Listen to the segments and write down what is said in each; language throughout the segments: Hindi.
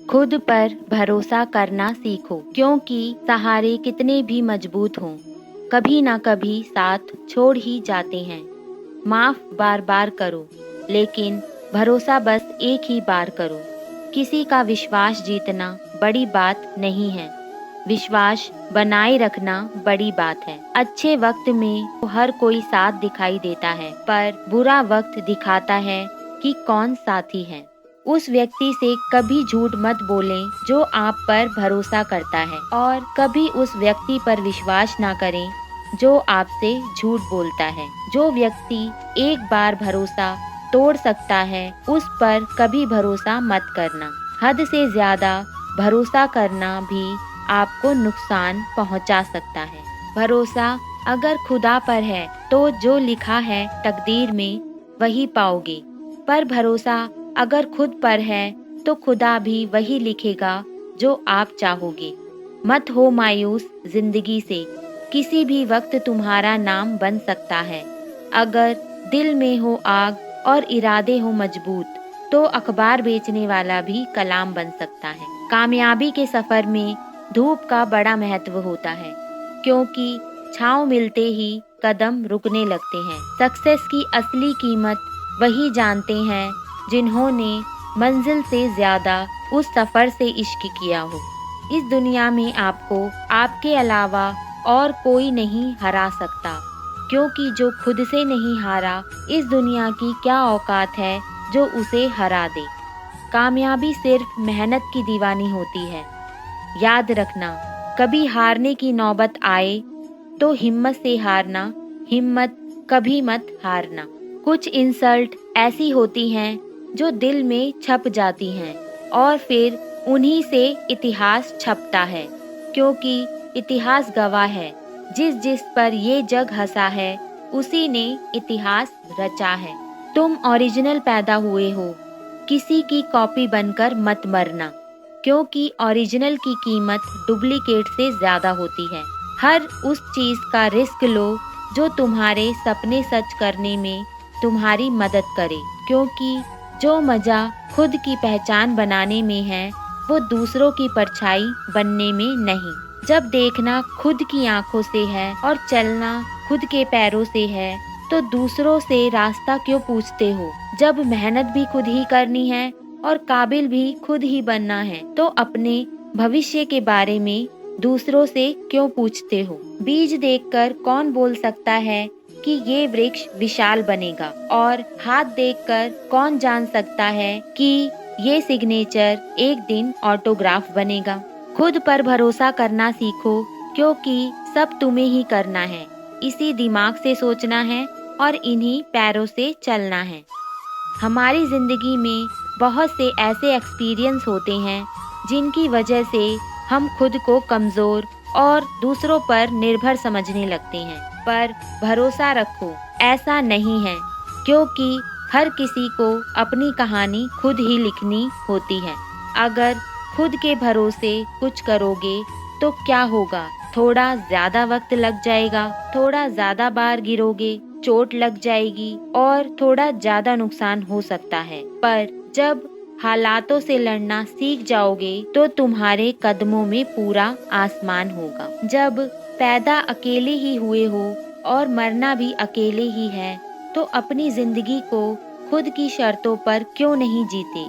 खुद पर भरोसा करना सीखो, क्योंकि सहारे कितने भी मजबूत हों, कभी ना कभी साथ छोड़ ही जाते हैं। माफ बार बार करो, लेकिन भरोसा बस एक ही बार करो। किसी का विश्वास जीतना बड़ी बात नहीं है, विश्वास बनाए रखना बड़ी बात है। अच्छे वक्त में हर कोई साथ दिखाई देता है, पर बुरा वक्त दिखाता है कि कौन साथी है। उस व्यक्ति से कभी झूठ मत बोलें जो आप पर भरोसा करता है, और कभी उस व्यक्ति पर विश्वास ना करें जो आपसे झूठ बोलता है। जो व्यक्ति एक बार भरोसा तोड़ सकता है, उस पर कभी भरोसा मत करना। हद से ज्यादा भरोसा करना भी आपको नुकसान पहुंचा सकता है। भरोसा अगर खुदा पर है तो जो लिखा है तकदीर में वही पाओगे, पर भरोसा अगर खुद पर है तो खुदा भी वही लिखेगा जो आप चाहोगे। मत हो मायूस जिंदगी से, किसी भी वक्त तुम्हारा नाम बन सकता है। अगर दिल में हो आग और इरादे हो मजबूत, तो अखबार बेचने वाला भी कलाम बन सकता है। कामयाबी के सफर में धूप का बड़ा महत्व होता है, क्योंकि छांव मिलते ही कदम रुकने लगते हैं। सक्सेस की असली कीमत वही जानते हैं जिन्होंने मंजिल से ज्यादा उस सफर से इश्क किया हो। इस दुनिया में आपको आपके अलावा और कोई नहीं हरा सकता, क्योंकि जो खुद से नहीं हारा, इस दुनिया की क्या औकात है जो उसे हरा दे। कामयाबी सिर्फ मेहनत की दीवानी होती है। याद रखना, कभी हारने की नौबत आए तो हिम्मत से हारना, हिम्मत कभी मत हारना। कुछ इंसल्ट ऐसी होती हैं जो दिल में छप जाती हैं, और फिर उन्हीं से इतिहास छपता है, क्योंकि इतिहास गवाह है, जिस जिस पर ये जग हंसा है उसी ने इतिहास रचा है। तुम ओरिजिनल पैदा हुए हो, किसी की कॉपी बनकर मत मरना, क्योंकि ओरिजिनल की कीमत डुप्लीकेट से ज्यादा होती है। हर उस चीज का रिस्क लो जो तुम्हारे सपने सच करने में तुम्हारी मदद करे, क्योंकि जो मजा खुद की पहचान बनाने में है, वो दूसरों की परछाई बनने में नहीं। जब देखना खुद की आंखों से है और चलना खुद के पैरों से है, तो दूसरों से रास्ता क्यों पूछते हो। जब मेहनत भी खुद ही करनी है और काबिल भी खुद ही बनना है, तो अपने भविष्य के बारे में दूसरों से क्यों पूछते हो। बीज देखकर कौन बोल सकता है कि ये वृक्ष विशाल बनेगा, और हाथ देखकर कौन जान सकता है कि ये सिग्नेचर एक दिन ऑटोग्राफ बनेगा। खुद पर भरोसा करना सीखो, क्योंकि सब तुम्हें ही करना है। इसी दिमाग से सोचना है और इन्हीं पैरों से चलना है। हमारी जिंदगी में बहुत से ऐसे एक्सपीरियंस होते हैं जिनकी वजह से हम खुद को कमजोर और दूसरों पर निर्भर समझने लगते हैं, पर भरोसा रखो, ऐसा नहीं है, क्योंकि हर किसी को अपनी कहानी खुद ही लिखनी होती है। अगर खुद के भरोसे कुछ करोगे तो क्या होगा, थोड़ा ज्यादा वक्त लग जाएगा, थोड़ा ज्यादा बार गिरोगे, चोट लग जाएगी और थोड़ा ज्यादा नुकसान हो सकता है, पर जब हालातों से लड़ना सीख जाओगे तो तुम्हारे कदमों में पूरा आसमान होगा। जब पैदा अकेले ही हुए हो और मरना भी अकेले ही है, तो अपनी जिंदगी को खुद की शर्तों पर क्यों नहीं जीते।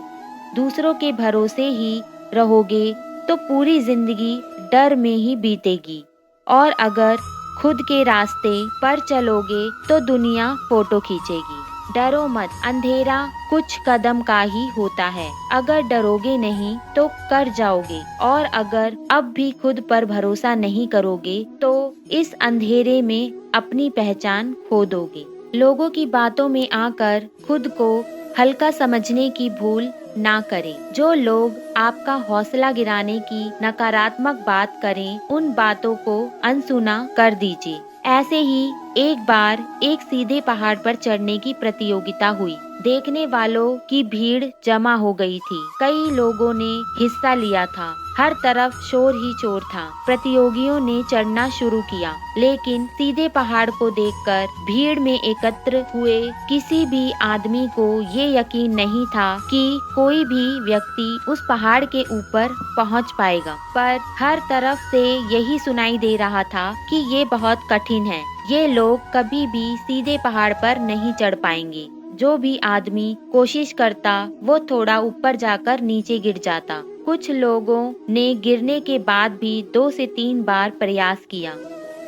दूसरों के भरोसे ही रहोगे तो पूरी जिंदगी डर में ही बीतेगी, और अगर खुद के रास्ते पर चलोगे तो दुनिया फोटो खींचेगी। डरो मत, अंधेरा कुछ कदम का ही होता है। अगर डरोगे नहीं तो कर जाओगे, और अगर अब भी खुद पर भरोसा नहीं करोगे तो इस अंधेरे में अपनी पहचान खो दोगे। लोगों की बातों में आकर खुद को हल्का समझने की भूल ना करें। जो लोग आपका हौसला गिराने की नकारात्मक बात करें, उन बातों को अनसुना कर दीजिए। ऐसे ही एक बार एक सीधे पहाड़ पर चढ़ने की प्रतियोगिता हुई। देखने वालों की भीड़ जमा हो गई थी। कई लोगों ने हिस्सा लिया था। हर तरफ शोर ही शोर था। प्रतियोगियों ने चढ़ना शुरू किया, लेकिन सीधे पहाड़ को देखकर भीड़ में एकत्र हुए किसी भी आदमी को ये यकीन नहीं था कि कोई भी व्यक्ति उस पहाड़ के ऊपर पहुंच पाएगा। पर हर तरफ से यही सुनाई दे रहा था कि ये बहुत कठिन है। ये लोग कभी भी सीधे पहाड़ पर नहीं चढ़ पाएंगे। जो भी आदमी कोशिश करता वो थोड़ा ऊपर जाकर नीचे गिर जाता। कुछ लोगों ने गिरने के बाद भी 2 से 3 बार प्रयास किया,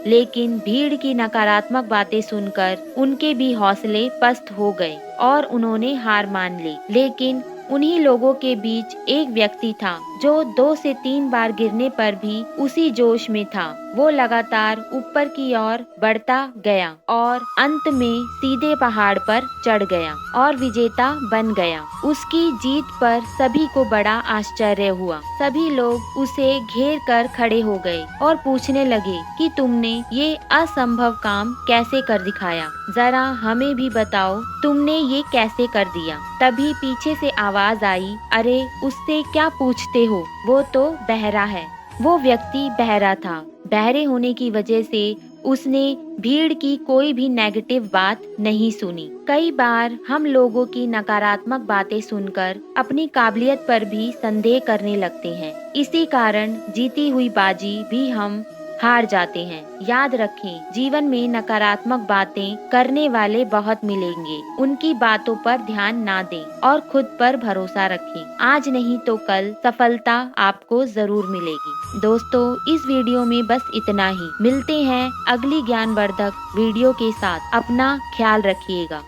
लेकिन भीड़ की नकारात्मक बातें सुनकर उनके भी हौसले पस्त हो गए और उन्होंने हार मान ली। लेकिन उन्हीं लोगों के बीच एक व्यक्ति था जो 2 से 3 बार गिरने पर भी उसी जोश में था। वो लगातार ऊपर की ओर बढ़ता गया और अंत में सीधे पहाड़ पर चढ़ गया और विजेता बन गया। उसकी जीत पर सभी को बड़ा आश्चर्य हुआ। सभी लोग उसे घेर कर खड़े हो गए और पूछने लगे कि तुमने ये असंभव काम कैसे कर दिखाया, जरा हमें भी बताओ तुमने ये कैसे कर दिया। तभी पीछे से आवाज आई, अरे उससे क्या पूछते हो, वो तो बहरा है। वो व्यक्ति बहरा था। बहरे होने की वजह से उसने भीड़ की कोई भी नेगेटिव बात नहीं सुनी। कई बार हम लोगों की नकारात्मक बातें सुनकर अपनी काबिलियत पर भी संदेह करने लगते हैं। इसी कारण जीती हुई बाजी भी हम हार जाते हैं। याद रखें, जीवन में नकारात्मक बातें करने वाले बहुत मिलेंगे। उनकी बातों पर ध्यान ना दें और खुद पर भरोसा रखें। आज नहीं तो कल सफलता आपको जरूर मिलेगी। दोस्तों, इस वीडियो में बस इतना ही। मिलते हैं अगली ज्ञानवर्धक वीडियो के साथ। अपना ख्याल रखिएगा।